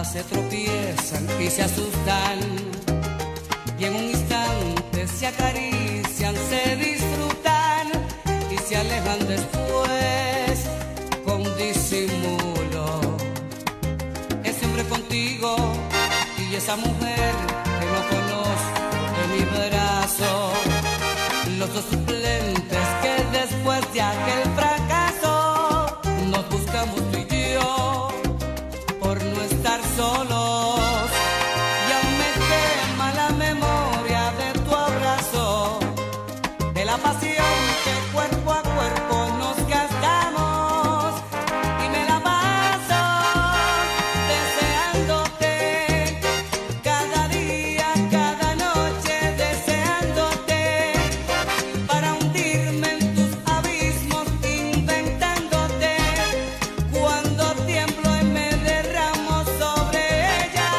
se tropiezan y se asustan, y en un instante se acarician, se disfrutan y se alejan después con disimulo. Es siempre contigo y esa mujer que no conozco de mi brazo, los dos suplentes que después de aquel fracaso nos buscamos tú y yo por no estar solos. Y aún me quema la memoria de tu abrazo, de la pasión que cuerpo a cuerpo nos gastamos, y me la paso deseándote cada día, cada noche, deseándote para hundirme en tus abismos, inventándote cuando tiemblo y me derramo sobre ella,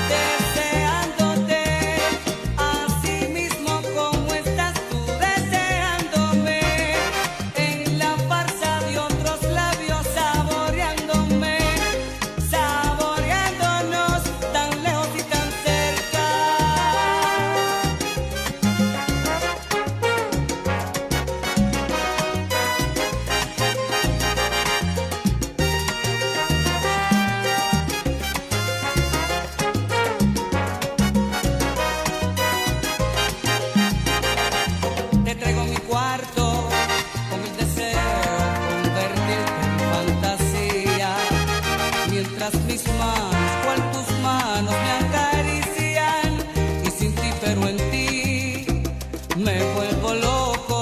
deseándote así mismo como estás tú, deseándome en la farsa de otros labios, saboreándome, saboreándonos tan lejos y tan cerca. Te traigo mi cuarto con el deseo convertirte en fantasía, mientras mis manos, cual tus manos, me acarician, y sin ti pero en ti me vuelvo loco.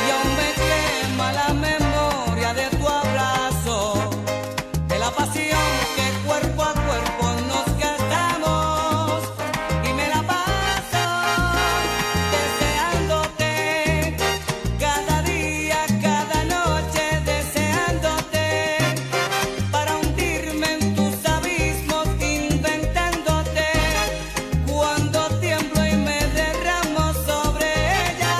Y aún me quema la memoria de tu abrazo, de la pasión que cuerpo a cuerpo nos gastamos, y me la paso deseándote cada día, cada noche, deseándote para hundirme en tus abismos, inventándote cuando tiemblo y me derramo sobre ella,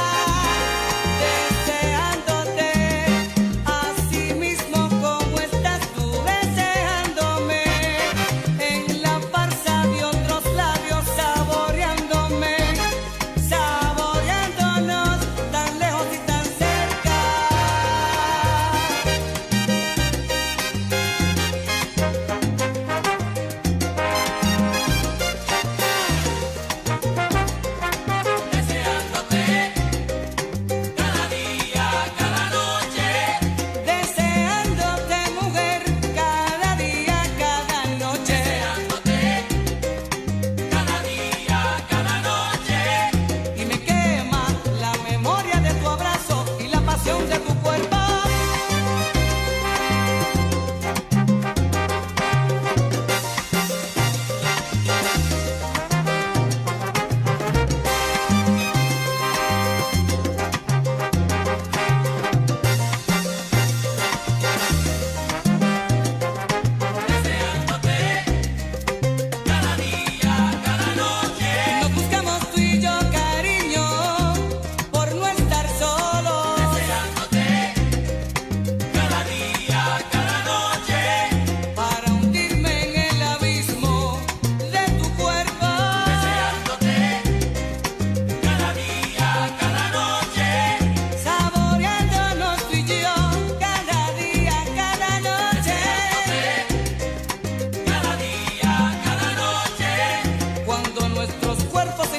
deseándote así mismo como estás tú, deseándome en la farsa de otros labios, saboreándome, saboreándonos tan lejos y tan cerca. Deseándote mujer cada día, cada noche, y me quema la memoria de tu abrazo y la pasión de tu cuerpo. Nos buscamos tú y yo, cariño, por no estar solos. Para hundirme en el abismo de tu cuerpo. Saboreándonos tú y yo cada día, cada noche. Cuando nuestros cuerpos se